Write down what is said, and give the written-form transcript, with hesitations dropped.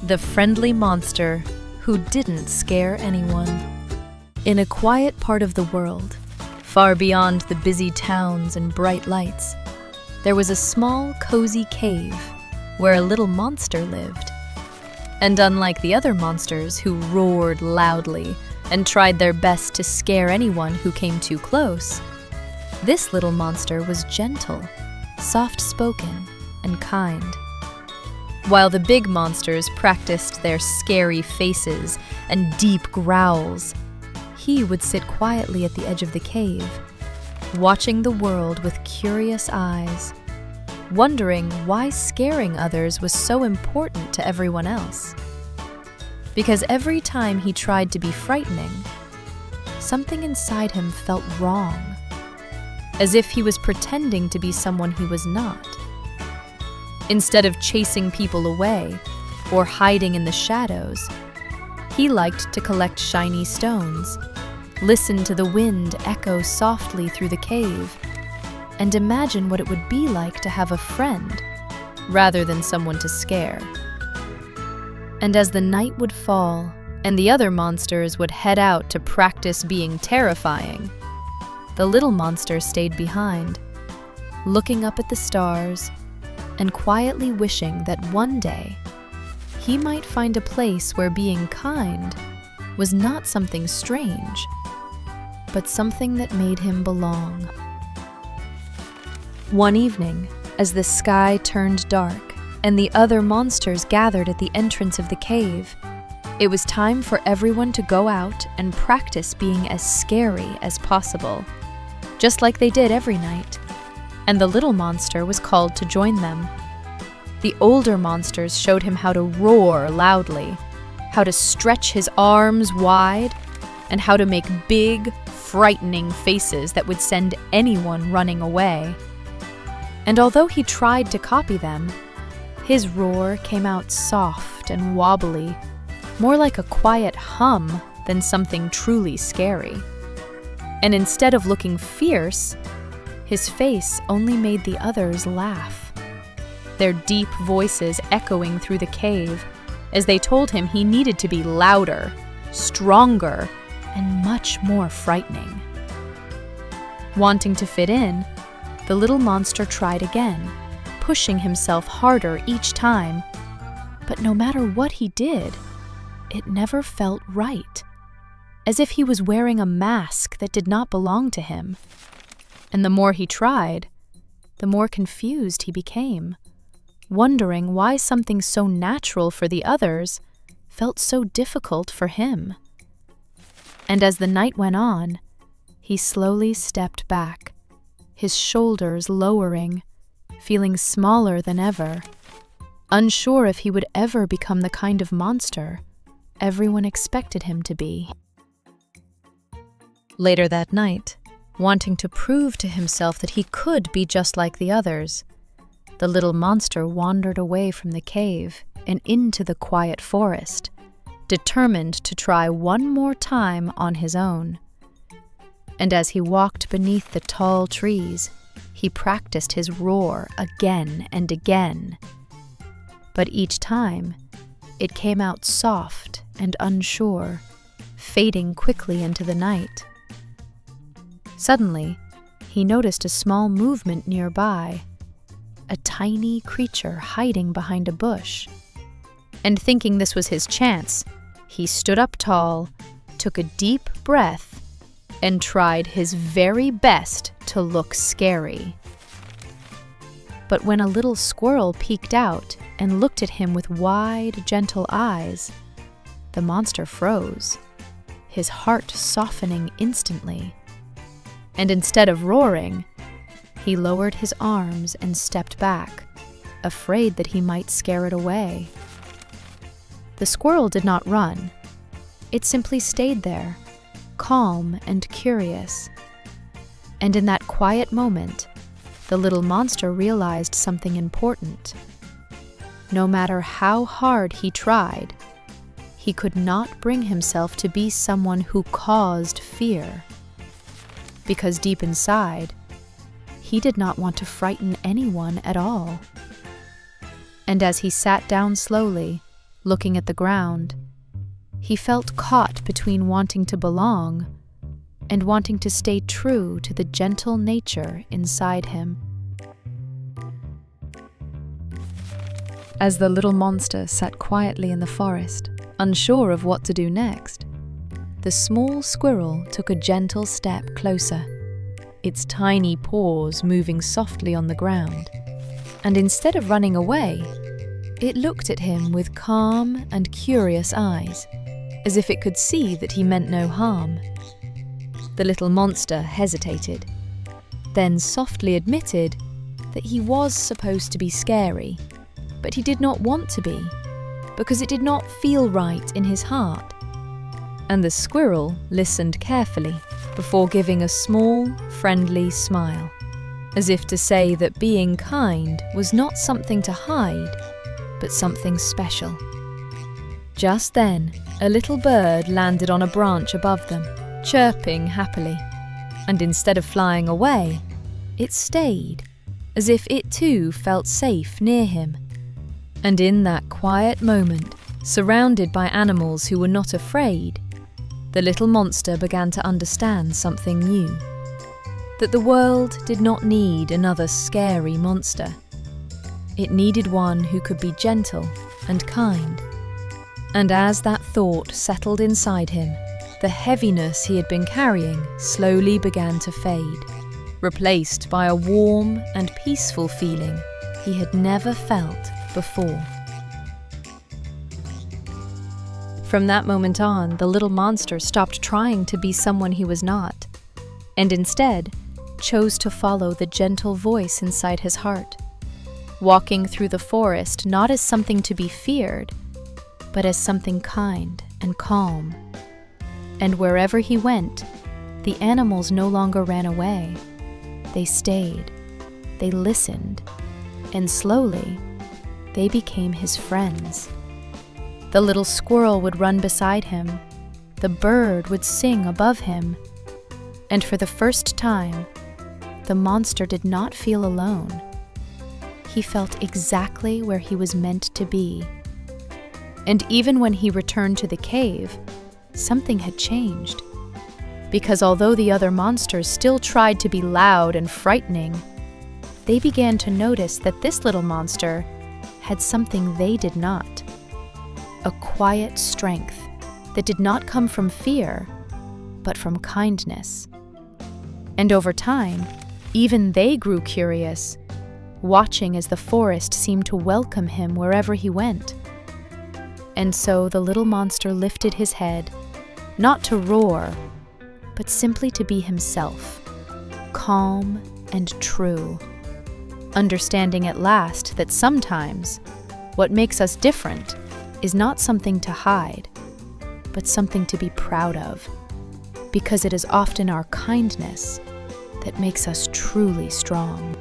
The friendly monster who didn't scare anyone. In a quiet part of the world, far beyond the busy towns and bright lights, there was a small, cozy cave where a little monster lived. And unlike the other monsters who roared loudly and tried their best to scare anyone who came too close, this little monster was gentle, soft-spoken, and kind. While the big monsters practiced their scary faces and deep growls, he would sit quietly at the edge of the cave, watching the world with curious eyes, wondering why scaring others was so important to everyone else. Because every time he tried to be frightening, something inside him felt wrong, as if he was pretending to be someone he was not. Instead of chasing people away or hiding in the shadows, he liked to collect shiny stones, listen to the wind echo softly through the cave, and imagine what it would be like to have a friend rather than someone to scare. And as the night would fall and the other monsters would head out to practice being terrifying, the little monster stayed behind, looking up at the stars and quietly wishing that one day he might find a place where being kind was not something strange, but something that made him belong. One evening, as the sky turned dark and the other monsters gathered at the entrance of the cave, it was time for everyone to go out and practice being as scary as possible, just like they did every night. And the little monster was called to join them. The older monsters showed him how to roar loudly, how to stretch his arms wide, and how to make big, frightening faces that would send anyone running away. And although he tried to copy them, his roar came out soft and wobbly, more like a quiet hum than something truly scary. And instead of looking fierce, his face only made the others laugh, their deep voices echoing through the cave as they told him he needed to be louder, stronger, and much more frightening. Wanting to fit in, the little monster tried again, pushing himself harder each time. But no matter what he did, it never felt right, as if he was wearing a mask that did not belong to him. And the more he tried, the more confused he became, wondering why something so natural for the others felt so difficult for him. And as the night went on, he slowly stepped back, his shoulders lowering, feeling smaller than ever, unsure if he would ever become the kind of monster everyone expected him to be. Later that night, wanting to prove to himself that he could be just like the others, the little monster wandered away from the cave and into the quiet forest, determined to try one more time on his own. And as he walked beneath the tall trees, he practiced his roar again and again. But each time, it came out soft and unsure, fading quickly into the night. Suddenly, he noticed a small movement nearby, a tiny creature hiding behind a bush. And thinking this was his chance, he stood up tall, took a deep breath, and tried his very best to look scary. But when a little squirrel peeked out and looked at him with wide, gentle eyes, the monster froze, his heart softening instantly. And instead of roaring, he lowered his arms and stepped back, afraid that he might scare it away. The squirrel did not run. It simply stayed there, calm and curious. And in that quiet moment, the little monster realized something important. No matter how hard he tried, he could not bring himself to be someone who caused fear. Because deep inside, he did not want to frighten anyone at all. And as he sat down slowly, looking at the ground, he felt caught between wanting to belong and wanting to stay true to the gentle nature inside him. As the little monster sat quietly in the forest, unsure of what to do next, the small squirrel took a gentle step closer, its tiny paws moving softly on the ground, and instead of running away, it looked at him with calm and curious eyes, as if it could see that he meant no harm. The little monster hesitated, then softly admitted that he was supposed to be scary, but he did not want to be, because it did not feel right in his heart. And the squirrel listened carefully before giving a small, friendly smile, as if to say that being kind was not something to hide, but something special. Just then, a little bird landed on a branch above them, chirping happily, and instead of flying away, it stayed, as if it too felt safe near him. And in that quiet moment, surrounded by animals who were not afraid, the little monster began to understand something new. That the world did not need another scary monster. It needed one who could be gentle and kind. And as that thought settled inside him, the heaviness he had been carrying slowly began to fade, replaced by a warm and peaceful feeling he had never felt before. From that moment on, the little monster stopped trying to be someone he was not, and instead chose to follow the gentle voice inside his heart, walking through the forest not as something to be feared, but as something kind and calm. And wherever he went, the animals no longer ran away. They stayed, they listened, and slowly, they became his friends. The little squirrel would run beside him, the bird would sing above him, and for the first time, the monster did not feel alone. He felt exactly where he was meant to be. And even when he returned to the cave, something had changed. Because although the other monsters still tried to be loud and frightening, they began to notice that this little monster had something they did not. A quiet strength that did not come from fear, but from kindness. And over time, even they grew curious, watching as the forest seemed to welcome him wherever he went. And so the little monster lifted his head, not to roar, but simply to be himself, calm and true, understanding at last that sometimes what makes us different is not something to hide, but something to be proud of, because it is often our kindness that makes us truly strong.